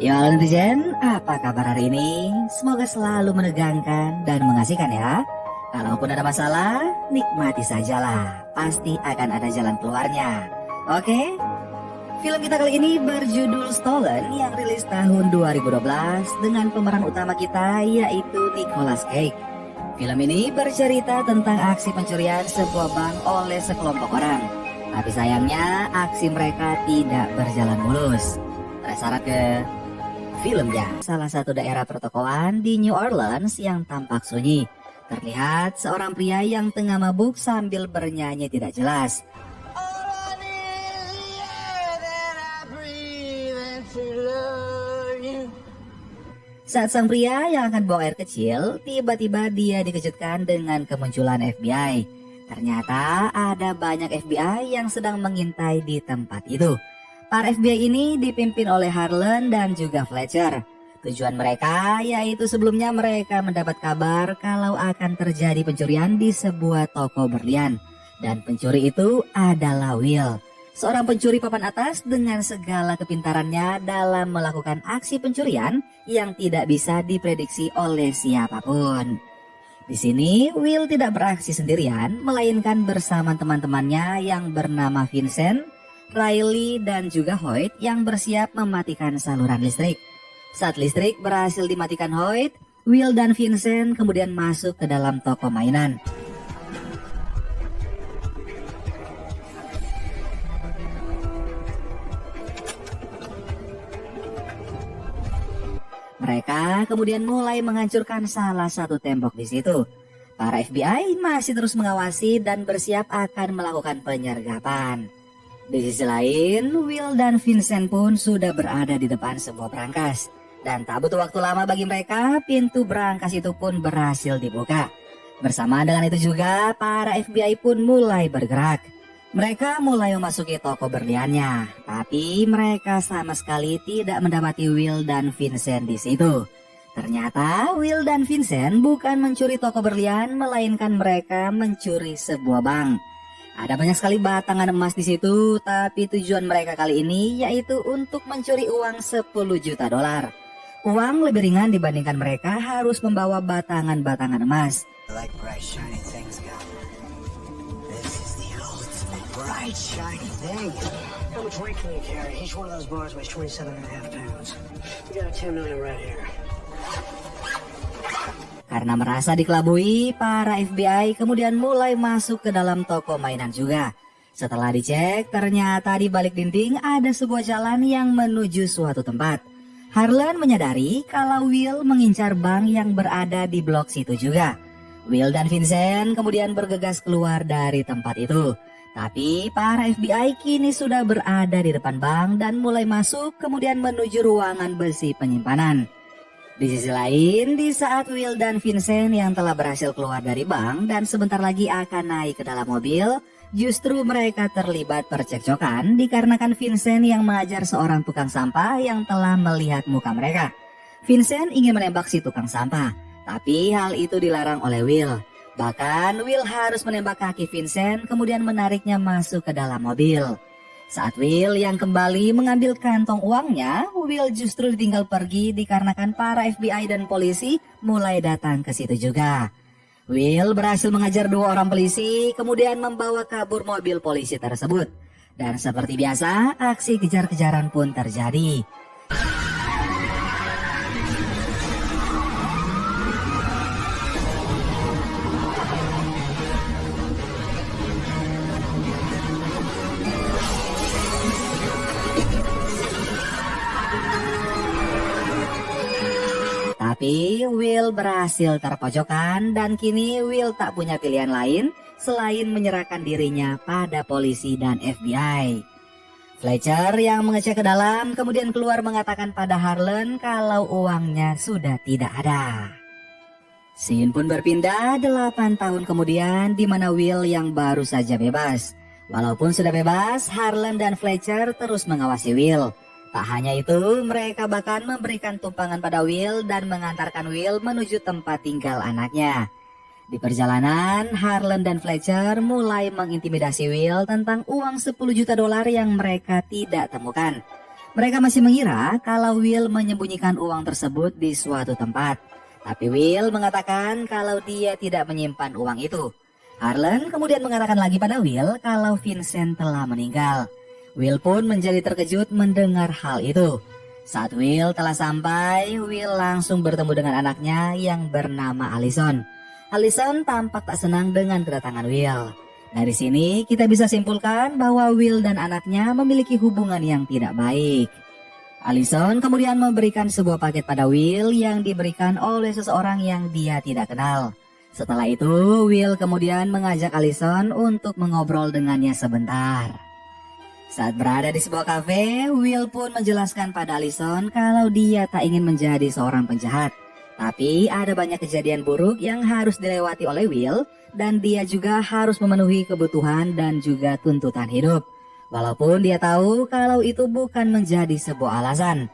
Ya halo netizen, apa kabar hari ini? Semoga selalu menegangkan dan mengasihkan ya. Kalaupun ada masalah, nikmati sajalah. Pasti akan ada jalan keluarnya. Oke? Film kita kali ini berjudul Stolen yang rilis tahun 2012 dengan pemeran utama kita yaitu Nicolas Cage. Film ini bercerita tentang aksi pencurian sebuah bank oleh sekelompok orang. Tapi sayangnya aksi mereka tidak berjalan mulus. Terseret ke filmnya, salah satu daerah pertokoan di New Orleans yang tampak sunyi. Terlihat seorang pria yang tengah mabuk sambil bernyanyi tidak jelas. Saat sang pria yang akan buang air kecil, tiba-tiba dia dikejutkan dengan kemunculan FBI. Ternyata ada banyak FBI yang sedang mengintai di tempat itu. Para FBI ini dipimpin oleh Harlan dan juga Fletcher. Tujuan mereka yaitu sebelumnya mereka mendapat kabar kalau akan terjadi pencurian di sebuah toko berlian. Dan pencuri itu adalah Will. Seorang pencuri papan atas dengan segala kepintarannya dalam melakukan aksi pencurian yang tidak bisa diprediksi oleh siapapun. Di sini Will tidak beraksi sendirian, melainkan bersama teman-temannya yang bernama Vincent, Riley, dan juga Hoyt yang bersiap mematikan saluran listrik. Saat listrik berhasil dimatikan Hoyt, Will dan Vincent kemudian masuk ke dalam toko mainan. Mereka kemudian mulai menghancurkan salah satu tembok di situ. Para FBI masih terus mengawasi dan bersiap akan melakukan penyergapan. Di sisi lain, Will dan Vincent pun sudah berada di depan sebuah brankas. Dan tak butuh waktu lama bagi mereka, pintu brankas itu pun berhasil dibuka. Bersamaan dengan itu juga, para FBI pun mulai bergerak. Mereka mulai memasuki toko berliannya, tapi mereka sama sekali tidak mendapati Will dan Vincent di situ. Ternyata Will dan Vincent bukan mencuri toko berlian, melainkan mereka mencuri sebuah bank. Ada banyak sekali batangan emas di situ, tapi tujuan mereka kali ini yaitu untuk mencuri uang 10 juta dolar. Uang lebih ringan dibandingkan mereka harus membawa batangan-batangan emas. Bright, shiny thing. How much weight can you carry? Each one of those bars weighs 27.5 pounds. We got a 10 million right here. Karena merasa dikelabui, para FBI kemudian mulai masuk ke dalam toko mainan juga. Setelah dicek, ternyata di balik dinding ada sebuah jalan yang menuju suatu tempat. Harlan menyadari kalau Will mengincar bank yang berada di blok situ juga. Will dan Vincent kemudian bergegas keluar dari tempat itu. Tapi para FBI kini sudah berada di depan bank dan mulai masuk kemudian menuju ruangan besi penyimpanan. Di sisi lain, di saat Will dan Vincent yang telah berhasil keluar dari bank dan sebentar lagi akan naik ke dalam mobil, justru mereka terlibat percekcokan dikarenakan Vincent yang mengajar seorang tukang sampah yang telah melihat muka mereka. Vincent ingin menembak si tukang sampah, tapi hal itu dilarang oleh Will. Bahkan Will harus menembak kaki Vincent kemudian menariknya masuk ke dalam mobil. Saat Will yang kembali mengambil kantong uangnya, Will justru ditinggal pergi dikarenakan para FBI dan polisi mulai datang ke situ juga. Will berhasil mengajar 2 orang polisi kemudian membawa kabur mobil polisi tersebut. Dan seperti biasa, aksi kejar-kejaran pun terjadi. Tapi Will berhasil terpojokkan dan kini Will tak punya pilihan lain selain menyerahkan dirinya pada polisi dan FBI. Fletcher yang mengecek ke dalam kemudian keluar mengatakan pada Harlan kalau uangnya sudah tidak ada. Scene pun berpindah 8 tahun kemudian di mana Will yang baru saja bebas. Walaupun sudah bebas, Harlan dan Fletcher terus mengawasi Will. Tak hanya itu, mereka bahkan memberikan tumpangan pada Will dan mengantarkan Will menuju tempat tinggal anaknya. Di perjalanan, Harlan dan Fletcher mulai mengintimidasi Will tentang uang 10 juta dolar yang mereka tidak temukan. Mereka masih mengira kalau Will menyembunyikan uang tersebut di suatu tempat. Tapi Will mengatakan kalau dia tidak menyimpan uang itu. Harlan kemudian mengatakan lagi pada Will kalau Vincent telah meninggal. Will pun menjadi terkejut mendengar hal itu. Saat Will telah sampai, Will langsung bertemu dengan anaknya yang bernama Allison. Allison tampak tak senang dengan kedatangan Will. Dari sini kita bisa simpulkan bahwa Will dan anaknya memiliki hubungan yang tidak baik. Allison kemudian memberikan sebuah paket pada Will yang diberikan oleh seseorang yang dia tidak kenal. Setelah itu, Will kemudian mengajak Allison untuk mengobrol dengannya sebentar. Saat berada di sebuah kafe, Will pun menjelaskan pada Allison kalau dia tak ingin menjadi seorang penjahat. Tapi ada banyak kejadian buruk yang harus dilewati oleh Will dan dia juga harus memenuhi kebutuhan dan juga tuntutan hidup. Walaupun dia tahu kalau itu bukan menjadi sebuah alasan.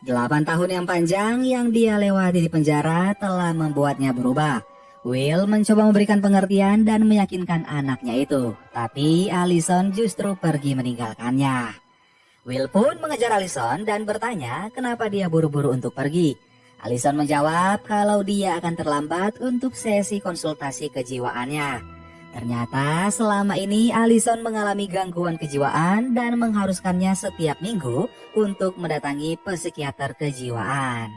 8 tahun yang panjang yang dia lewati di penjara telah membuatnya berubah. Will mencoba memberikan pengertian dan meyakinkan anaknya itu. Tapi Allison justru pergi meninggalkannya. Will pun mengejar Allison dan bertanya kenapa dia buru-buru untuk pergi. Allison menjawab kalau dia akan terlambat untuk sesi konsultasi kejiwaannya. Ternyata selama ini Allison mengalami gangguan kejiwaan dan mengharuskannya setiap minggu untuk mendatangi psikiater kejiwaan.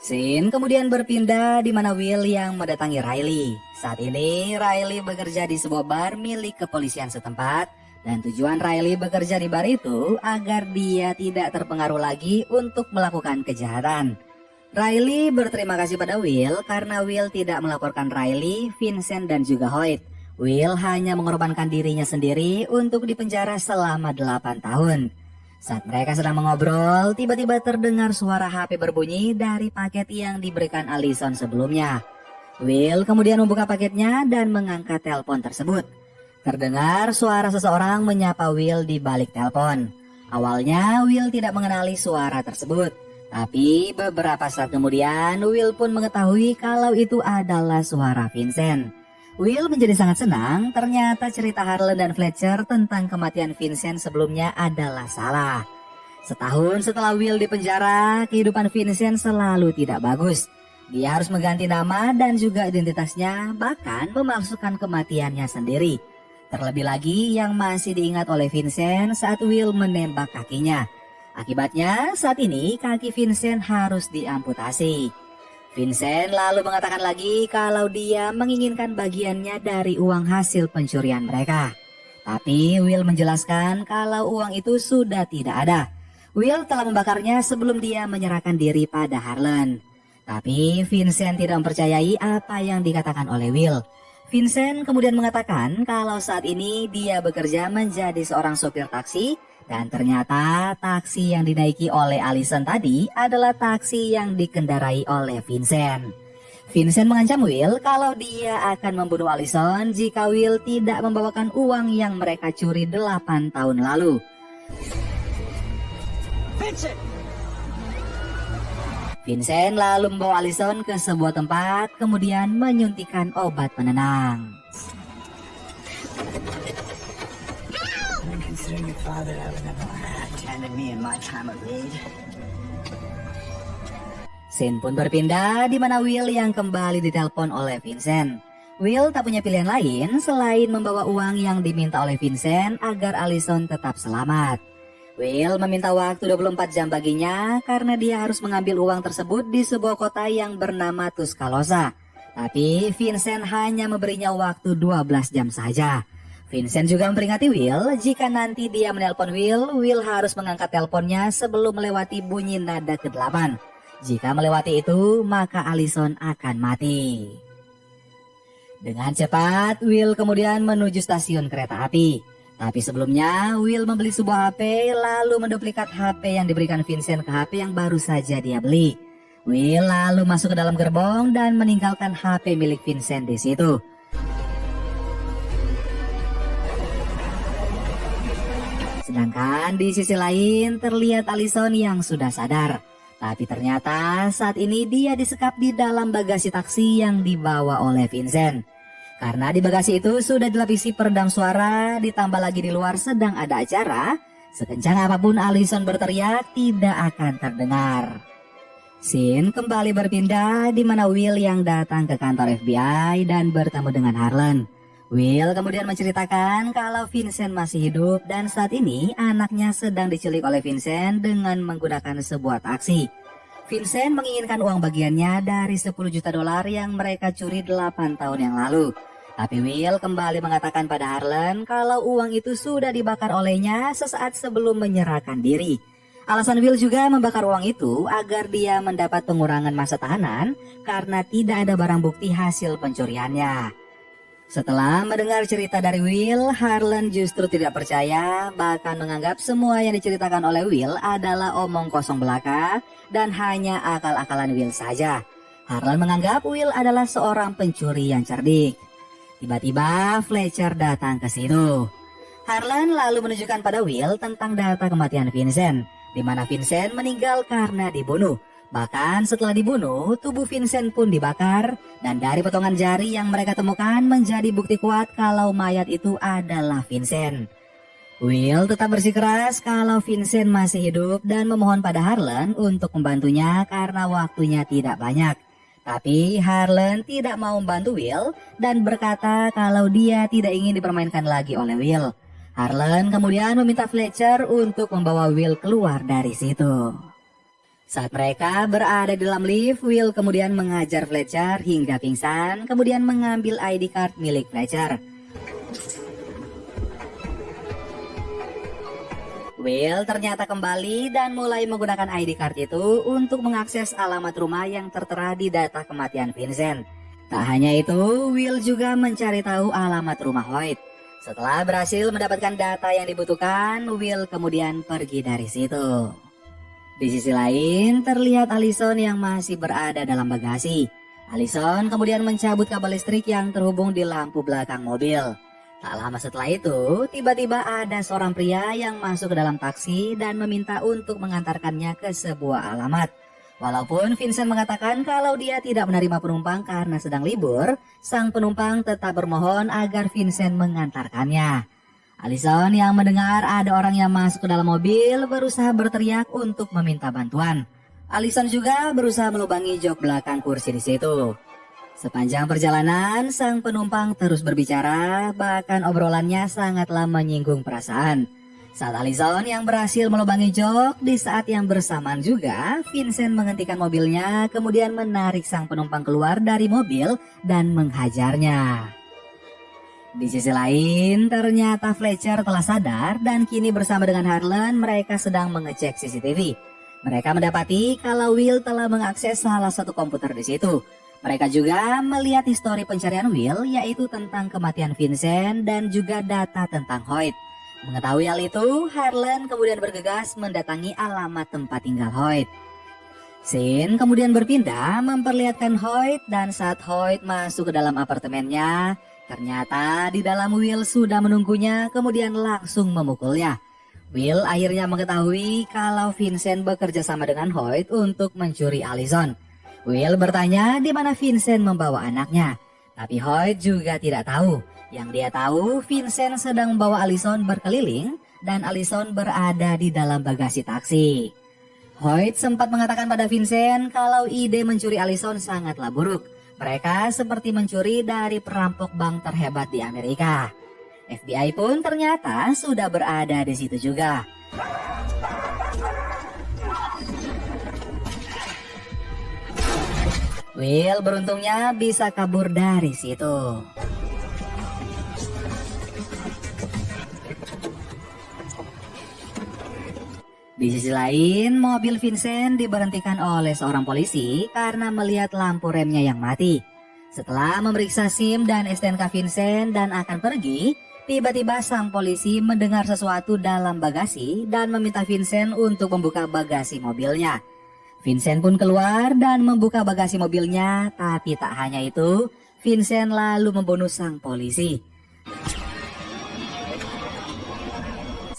Scene kemudian berpindah di mana Will yang mendatangi Riley. Saat ini Riley bekerja di sebuah bar milik kepolisian setempat dan tujuan Riley bekerja di bar itu agar dia tidak terpengaruh lagi untuk melakukan kejahatan. Riley berterima kasih pada Will karena Will tidak melaporkan Riley, Vincent dan juga Hoyt. Will hanya mengorbankan dirinya sendiri untuk dipenjara selama 8 tahun. Saat mereka sedang mengobrol, tiba-tiba terdengar suara HP berbunyi dari paket yang diberikan Allison sebelumnya. Will kemudian membuka paketnya dan mengangkat telepon tersebut. Terdengar suara seseorang menyapa Will di balik telepon. Awalnya Will tidak mengenali suara tersebut. Tapi beberapa saat kemudian Will pun mengetahui kalau itu adalah suara Vincent. Will menjadi sangat senang, ternyata cerita Harlan dan Fletcher tentang kematian Vincent sebelumnya adalah salah. Setahun setelah Will dipenjara, kehidupan Vincent selalu tidak bagus. Dia harus mengganti nama dan juga identitasnya, bahkan memalsukan kematiannya sendiri. Terlebih lagi yang masih diingat oleh Vincent saat Will menembak kakinya. Akibatnya saat ini kaki Vincent harus diamputasi. Vincent lalu mengatakan lagi kalau dia menginginkan bagiannya dari uang hasil pencurian mereka. Tapi Will menjelaskan kalau uang itu sudah tidak ada. Will telah membakarnya sebelum dia menyerahkan diri pada Harlan. Tapi Vincent tidak mempercayai apa yang dikatakan oleh Will. Vincent kemudian mengatakan kalau saat ini dia bekerja menjadi seorang sopir taksi. Dan ternyata taksi yang dinaiki oleh Allison tadi adalah taksi yang dikendarai oleh Vincent. Vincent mengancam Will kalau dia akan membunuh Allison jika Will tidak membawakan uang yang mereka curi 8 tahun lalu. Vincent lalu membawa Allison ke sebuah tempat kemudian menyuntikkan obat penenang. Your father, I would never have attended me in my time of need. Scene pun berpindah di mana Will yang kembali ditelepon oleh Vincent. Will tak punya pilihan lain selain membawa uang yang diminta oleh Vincent agar Allison tetap selamat. Will meminta waktu 24 jam baginya karena dia harus mengambil uang tersebut di sebuah kota yang bernama Tuscaloosa. Tapi Vincent hanya memberinya waktu 12 jam saja. Vincent juga memperingati Will jika nanti dia menelpon Will harus mengangkat teleponnya sebelum melewati bunyi nada ke-8. Jika melewati itu, maka Allison akan mati. Dengan cepat, Will kemudian menuju stasiun kereta api. Tapi sebelumnya, Will membeli sebuah HP lalu menduplikat HP yang diberikan Vincent ke HP yang baru saja dia beli. Will lalu masuk ke dalam gerbong dan meninggalkan HP milik Vincent di situ. Sedangkan di sisi lain terlihat Allison yang sudah sadar. Tapi ternyata saat ini dia disekap di dalam bagasi taksi yang dibawa oleh Vincent. Karena di bagasi itu sudah dilapisi peredam suara, ditambah lagi di luar sedang ada acara, sekencang apapun Allison berteriak tidak akan terdengar. Scene kembali berpindah di mana Will yang datang ke kantor FBI dan bertemu dengan Harlan. Will kemudian menceritakan kalau Vincent masih hidup dan saat ini anaknya sedang diculik oleh Vincent dengan menggunakan sebuah taksi. Vincent menginginkan uang bagiannya dari 10 juta dolar yang mereka curi 8 tahun yang lalu. Tapi Will kembali mengatakan pada Harlan kalau uang itu sudah dibakar olehnya sesaat sebelum menyerahkan diri. Alasan Will juga membakar uang itu agar dia mendapat pengurangan masa tahanan karena tidak ada barang bukti hasil pencuriannya. Setelah mendengar cerita dari Will, Harlan justru tidak percaya, bahkan menganggap semua yang diceritakan oleh Will adalah omong kosong belaka dan hanya akal-akalan Will saja. Harlan menganggap Will adalah seorang pencuri yang cerdik. Tiba-tiba Fletcher datang ke situ. Harlan lalu menunjukkan pada Will tentang data kematian Vincent, di mana Vincent meninggal karena dibunuh. Bahkan setelah dibunuh, tubuh Vincent pun dibakar dan dari potongan jari yang mereka temukan menjadi bukti kuat kalau mayat itu adalah Vincent. Will tetap bersikeras kalau Vincent masih hidup dan memohon pada Harlan untuk membantunya karena waktunya tidak banyak. Tapi Harlan tidak mau membantu Will dan berkata kalau dia tidak ingin dipermainkan lagi oleh Will. Harlan kemudian meminta Fletcher untuk membawa Will keluar dari situ. Saat mereka berada di dalam lift, Will kemudian mengajar Fletcher hingga pingsan, kemudian mengambil ID card milik Fletcher. Will ternyata kembali dan mulai menggunakan ID card itu untuk mengakses alamat rumah yang tertera di data kematian Vincent. Tak hanya itu, Will juga mencari tahu alamat rumah Hoyt. Setelah berhasil mendapatkan data yang dibutuhkan, Will kemudian pergi dari situ. Di sisi lain, terlihat Allison yang masih berada dalam bagasi. Allison kemudian mencabut kabel listrik yang terhubung di lampu belakang mobil. Tak lama setelah itu, tiba-tiba ada seorang pria yang masuk ke dalam taksi dan meminta untuk mengantarkannya ke sebuah alamat. Walaupun Vincent mengatakan kalau dia tidak menerima penumpang karena sedang libur, sang penumpang tetap bermohon agar Vincent mengantarkannya. Allison yang mendengar ada orang yang masuk ke dalam mobil berusaha berteriak untuk meminta bantuan. Allison juga berusaha melubangi jok belakang kursi di situ. Sepanjang perjalanan, sang penumpang terus berbicara, bahkan obrolannya sangatlah menyinggung perasaan. Saat Allison yang berhasil melubangi jok, di saat yang bersamaan juga, Vincent menghentikan mobilnya, kemudian menarik sang penumpang keluar dari mobil dan menghajarnya. Di sisi lain, ternyata Fletcher telah sadar dan kini bersama dengan Harlan mereka sedang mengecek CCTV. Mereka mendapati kalau Will telah mengakses salah satu komputer di situ. Mereka juga melihat histori pencarian Will, yaitu tentang kematian Vincent dan juga data tentang Hoyt. Mengetahui hal itu, Harlan kemudian bergegas mendatangi alamat tempat tinggal Hoyt. Scene kemudian berpindah memperlihatkan Hoyt dan saat Hoyt masuk ke dalam apartemennya, ternyata di dalam Will sudah menunggunya kemudian langsung memukulnya. Will akhirnya mengetahui kalau Vincent bekerja sama dengan Hoyt untuk mencuri Allison. Will bertanya di mana Vincent membawa anaknya, tapi Hoyt juga tidak tahu. Yang dia tahu, Vincent sedang membawa Allison berkeliling dan Allison berada di dalam bagasi taksi. Hoyt sempat mengatakan pada Vincent kalau ide mencuri Allison sangatlah buruk. Mereka seperti mencuri dari perampok bank terhebat di Amerika. FBI pun ternyata sudah berada di situ juga. Will beruntungnya bisa kabur dari situ. Di sisi lain, mobil Vincent diberhentikan oleh seorang polisi karena melihat lampu remnya yang mati. Setelah memeriksa SIM dan STNK Vincent dan akan pergi, tiba-tiba sang polisi mendengar sesuatu dalam bagasi dan meminta Vincent untuk membuka bagasi mobilnya. Vincent pun keluar dan membuka bagasi mobilnya, tapi tak hanya itu, Vincent lalu membunuh sang polisi.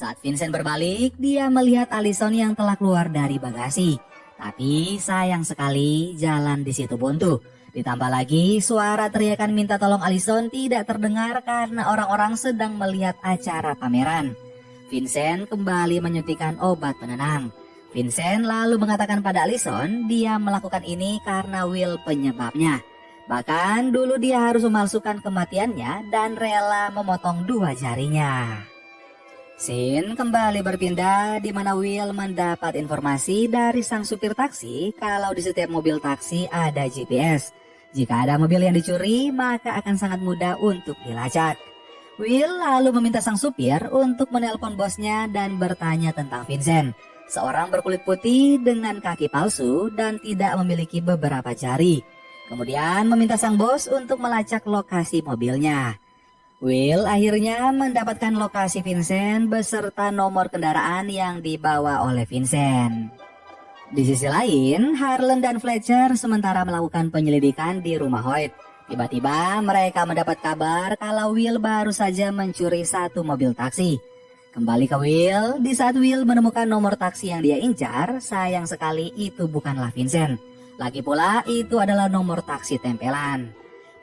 Saat Vincent berbalik, dia melihat Allison yang telah keluar dari bagasi. Tapi sayang sekali jalan di situ buntu. Ditambah lagi suara teriakan minta tolong Allison tidak terdengar karena orang-orang sedang melihat acara pameran. Vincent kembali menyuntikkan obat penenang. Vincent lalu mengatakan pada Allison dia melakukan ini karena Will penyebabnya. Bahkan dulu dia harus memalsukan kematiannya dan rela memotong 2 jarinya. Scene kembali berpindah di mana Will mendapat informasi dari sang supir taksi kalau di setiap mobil taksi ada GPS. Jika ada mobil yang dicuri, maka akan sangat mudah untuk dilacak. Will lalu meminta sang supir untuk menelpon bosnya dan bertanya tentang Vincent, seorang berkulit putih dengan kaki palsu dan tidak memiliki beberapa jari. Kemudian meminta sang bos untuk melacak lokasi mobilnya. Will akhirnya mendapatkan lokasi Vincent beserta nomor kendaraan yang dibawa oleh Vincent. Di sisi lain, Harlan dan Fletcher sementara melakukan penyelidikan di rumah Hoyt. Tiba-tiba mereka mendapat kabar kalau Will baru saja mencuri 1 mobil taksi. Kembali ke Will, di saat Will menemukan nomor taksi yang dia incar, sayang sekali itu bukanlah Vincent. Lagi pula itu adalah nomor taksi tempelan.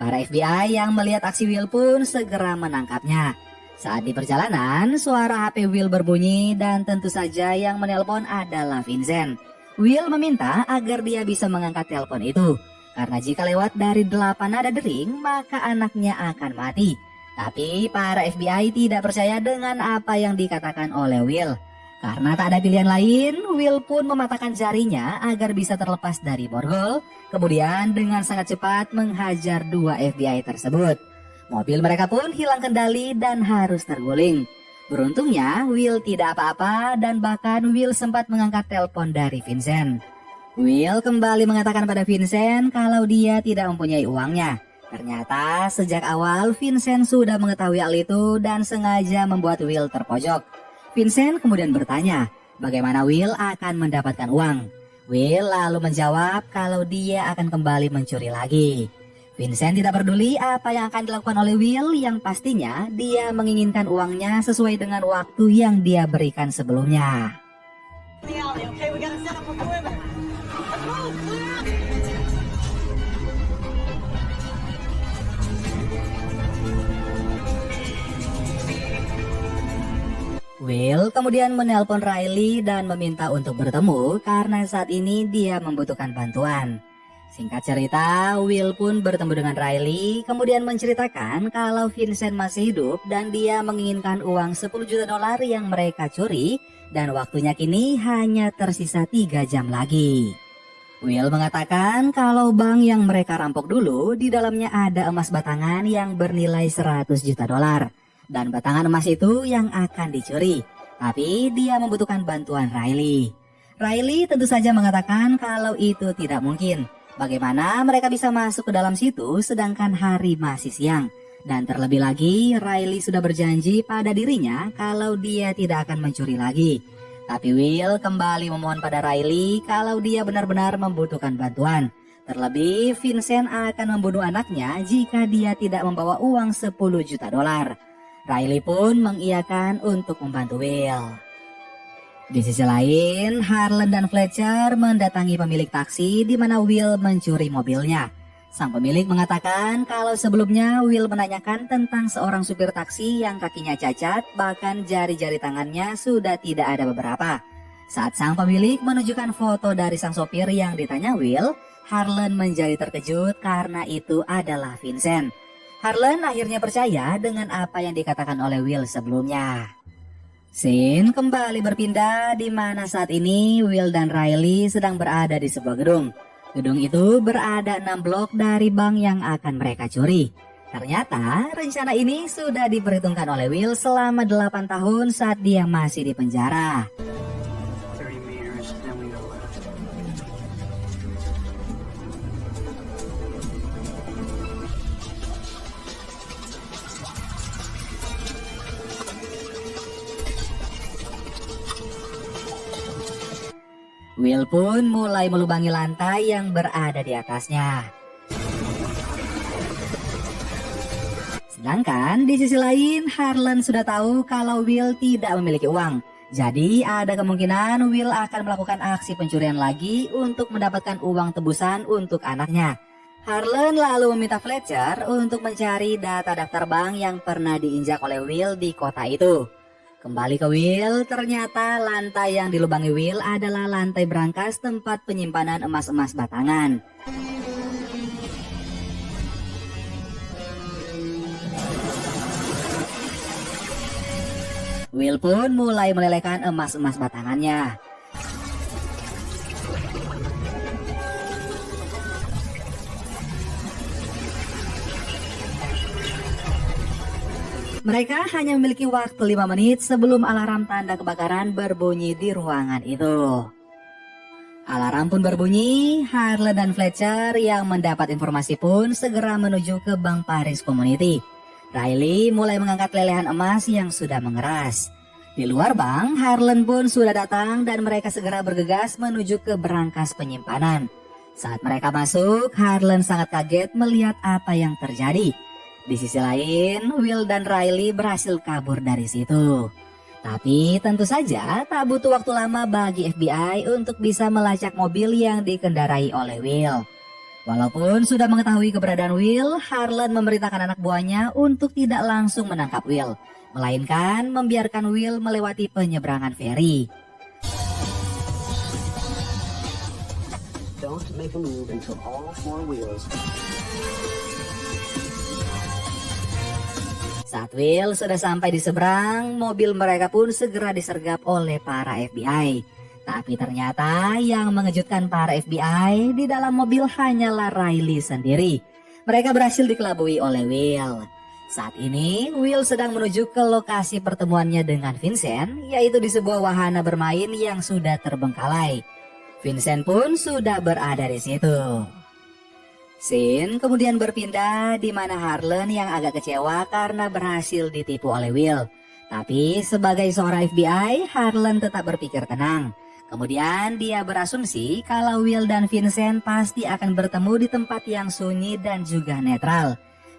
Para FBI yang melihat aksi Will pun segera menangkapnya. Saat di perjalanan, suara HP Will berbunyi dan tentu saja yang menelpon adalah Vincent. Will meminta agar dia bisa mengangkat telepon itu. Karena jika lewat dari 8 nada dering, maka anaknya akan mati. Tapi para FBI tidak percaya dengan apa yang dikatakan oleh Will. Karena tak ada pilihan lain, Will pun mematahkan jarinya agar bisa terlepas dari borgol. Kemudian dengan sangat cepat menghajar 2 FBI tersebut. Mobil mereka pun hilang kendali dan harus terguling. Beruntungnya Will tidak apa-apa dan bahkan Will sempat mengangkat telepon dari Vincent. Will kembali mengatakan pada Vincent kalau dia tidak mempunyai uangnya. Ternyata sejak awal Vincent sudah mengetahui hal itu dan sengaja membuat Will terpojok. Vincent kemudian bertanya, bagaimana Will akan mendapatkan uang. Will lalu menjawab kalau dia akan kembali mencuri lagi. Vincent tidak peduli apa yang akan dilakukan oleh Will, yang pastinya dia menginginkan uangnya sesuai dengan waktu yang dia berikan sebelumnya. Will kemudian menelpon Riley dan meminta untuk bertemu karena saat ini dia membutuhkan bantuan. Singkat cerita, Will pun bertemu dengan Riley, kemudian menceritakan kalau Vincent masih hidup dan dia menginginkan uang $10 juta yang mereka curi dan waktunya kini hanya tersisa 3 jam lagi. Will mengatakan kalau bank yang mereka rampok dulu di dalamnya ada emas batangan yang bernilai $100 juta. Dan batangan emas itu yang akan dicuri. Tapi dia membutuhkan bantuan Riley. Riley tentu saja mengatakan kalau itu tidak mungkin. Bagaimana mereka bisa masuk ke dalam situ sedangkan hari masih siang. Dan terlebih lagi Riley sudah berjanji pada dirinya kalau dia tidak akan mencuri lagi. Tapi Will kembali memohon pada Riley kalau dia benar-benar membutuhkan bantuan. Terlebih Vincent akan membunuh anaknya jika dia tidak membawa uang $10 juta. Riley pun mengiyakan untuk membantu Will. Di sisi lain, Harlan dan Fletcher mendatangi pemilik taksi di mana Will mencuri mobilnya. Sang pemilik mengatakan kalau sebelumnya Will menanyakan tentang seorang supir taksi yang kakinya cacat, bahkan jari-jari tangannya sudah tidak ada beberapa. Saat sang pemilik menunjukkan foto dari sang sopir yang ditanya Will, Harlan menjadi terkejut karena itu adalah Vincent. Harlan akhirnya percaya dengan apa yang dikatakan oleh Will sebelumnya. Scene kembali berpindah di mana saat ini Will dan Riley sedang berada di sebuah gedung. Gedung itu berada 6 blok dari bank yang akan mereka curi. Ternyata rencana ini sudah diperhitungkan oleh Will selama 8 tahun saat dia masih di penjara. 30 meters, then we go left. Will pun mulai melubangi lantai yang berada di atasnya. Sedangkan di sisi lain, Harlan sudah tahu kalau Will tidak memiliki uang. Jadi ada kemungkinan Will akan melakukan aksi pencurian lagi untuk mendapatkan uang tebusan untuk anaknya. Harlan lalu meminta Fletcher untuk mencari data daftar bank yang pernah diinjak oleh Will di kota itu. Kembali ke Will, ternyata lantai yang dilubangi Will adalah lantai brankas tempat penyimpanan emas-emas batangan. Will pun mulai melelehkan emas-emas batangannya. Mereka hanya memiliki waktu 5 menit sebelum alarm tanda kebakaran berbunyi di ruangan itu. Alarm pun berbunyi, Harlan dan Fletcher yang mendapat informasi pun segera menuju ke Bank Paris Community. Riley mulai mengangkat lelehan emas yang sudah mengeras. Di luar bank, Harlan pun sudah datang dan mereka segera bergegas menuju ke brankas penyimpanan. Saat mereka masuk, Harlan sangat kaget melihat apa yang terjadi. Di sisi lain, Will dan Riley berhasil kabur dari situ. Tapi tentu saja tak butuh waktu lama bagi FBI untuk bisa melacak mobil yang dikendarai oleh Will. Walaupun sudah mengetahui keberadaan Will, Harlan memerintahkan anak buahnya untuk tidak langsung menangkap Will, melainkan membiarkan Will melewati penyeberangan feri. Don't make a move until all 4 wheels. Saat Will sudah sampai di seberang, mobil mereka pun segera disergap oleh para FBI. Tapi ternyata yang mengejutkan para FBI, di dalam mobil hanyalah Riley sendiri. Mereka berhasil dikelabui oleh Will. Saat ini, Will sedang menuju ke lokasi pertemuannya dengan Vincent, yaitu di sebuah wahana bermain yang sudah terbengkalai. Vincent pun sudah berada di situ. Scene kemudian berpindah di mana Harlan yang agak kecewa karena berhasil ditipu oleh Will. Tapi sebagai seorang FBI, Harlan tetap berpikir tenang. Kemudian dia berasumsi kalau Will dan Vincent pasti akan bertemu di tempat yang sunyi dan juga netral.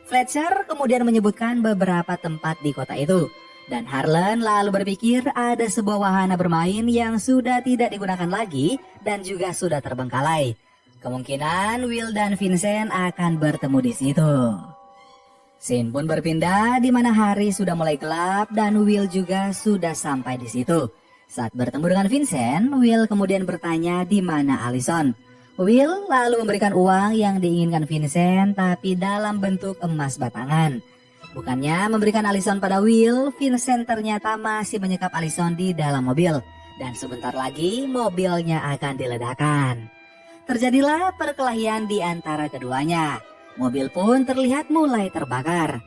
Fletcher kemudian menyebutkan beberapa tempat di kota itu. Dan Harlan lalu berpikir ada sebuah wahana bermain yang sudah tidak digunakan lagi dan juga sudah terbengkalai. Kemungkinan Will dan Vincent akan bertemu di situ. Scene pun berpindah di mana hari sudah mulai gelap dan Will juga sudah sampai di situ. Saat bertemu dengan Vincent, Will kemudian bertanya di mana Allison. Will lalu memberikan uang yang diinginkan Vincent tapi dalam bentuk emas batangan. Bukannya memberikan Allison pada Will, Vincent ternyata masih menyekap Allison di dalam mobil. Dan sebentar lagi mobilnya akan diledakkan. Terjadilah perkelahian di antara keduanya. Mobil pun terlihat mulai terbakar.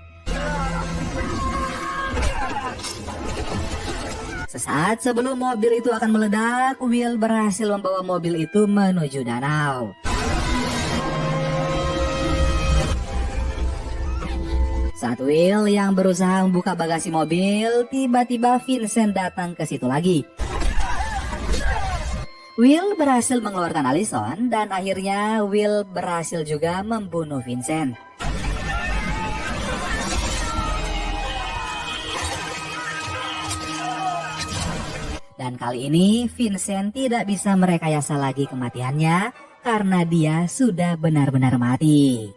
Sesaat sebelum mobil itu akan meledak, Will berhasil membawa mobil itu menuju danau. Saat Will yang berusaha membuka bagasi mobil, tiba-tiba Vincent datang ke situ lagi. Will berhasil mengeluarkan Allison dan akhirnya Will berhasil juga membunuh Vincent. Dan kali ini Vincent tidak bisa merekayasa lagi kematiannya karena dia sudah benar-benar mati.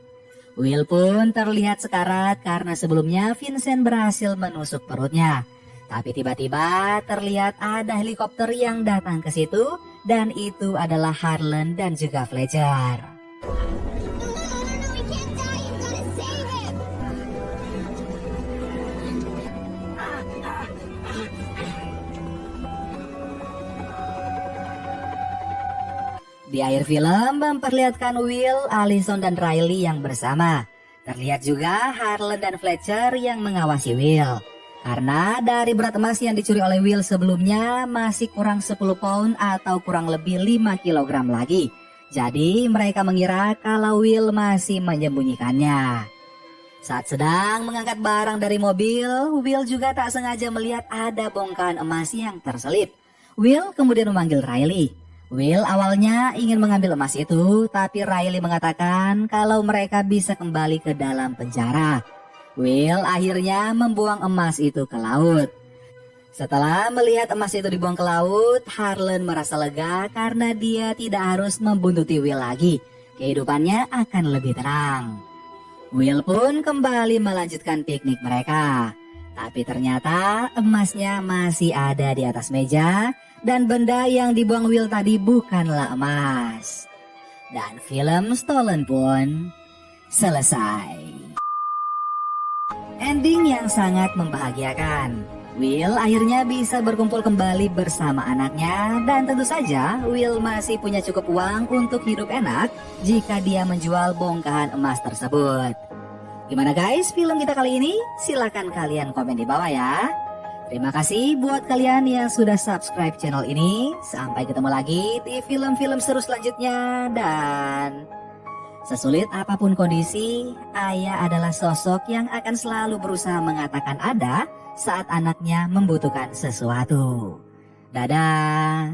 Will pun terlihat sekarat karena sebelumnya Vincent berhasil menusuk perutnya. Tapi tiba-tiba terlihat ada helikopter yang datang ke situ dan itu adalah Harlan dan juga Fletcher. Di akhir film memperlihatkan Will, Allison dan Riley yang bersama. Terlihat juga Harlan dan Fletcher yang mengawasi Will. Karena dari berat emas yang dicuri oleh Will sebelumnya masih kurang 10 pound atau kurang lebih 5 kg lagi. Jadi mereka mengira kalau Will masih menyembunyikannya. Saat sedang mengangkat barang dari mobil, Will juga tak sengaja melihat ada bongkahan emas yang terselip. Will kemudian memanggil Riley. Will awalnya ingin mengambil emas itu, tapi Riley mengatakan kalau mereka bisa kembali ke dalam penjara. Will akhirnya membuang emas itu ke laut. Setelah melihat emas itu dibuang ke laut, Harlan merasa lega karena dia tidak harus membuntuti Will lagi. Kehidupannya akan lebih tenang. Will pun kembali melanjutkan piknik mereka. Tapi ternyata emasnya masih ada di atas meja dan benda yang dibuang Will tadi bukanlah emas. Dan film Stolen pun selesai. Ending yang sangat membahagiakan. Will akhirnya bisa berkumpul kembali bersama anaknya dan tentu saja Will masih punya cukup uang untuk hidup enak jika dia menjual bongkahan emas tersebut. Gimana guys film kita kali ini? Silahkan kalian komen di bawah ya. Terima kasih buat kalian yang sudah subscribe channel ini. Sampai ketemu lagi di film-film seru selanjutnya dan sesulit apapun kondisi, ayah adalah sosok yang akan selalu berusaha mengatakan ada saat anaknya membutuhkan sesuatu. Dadah.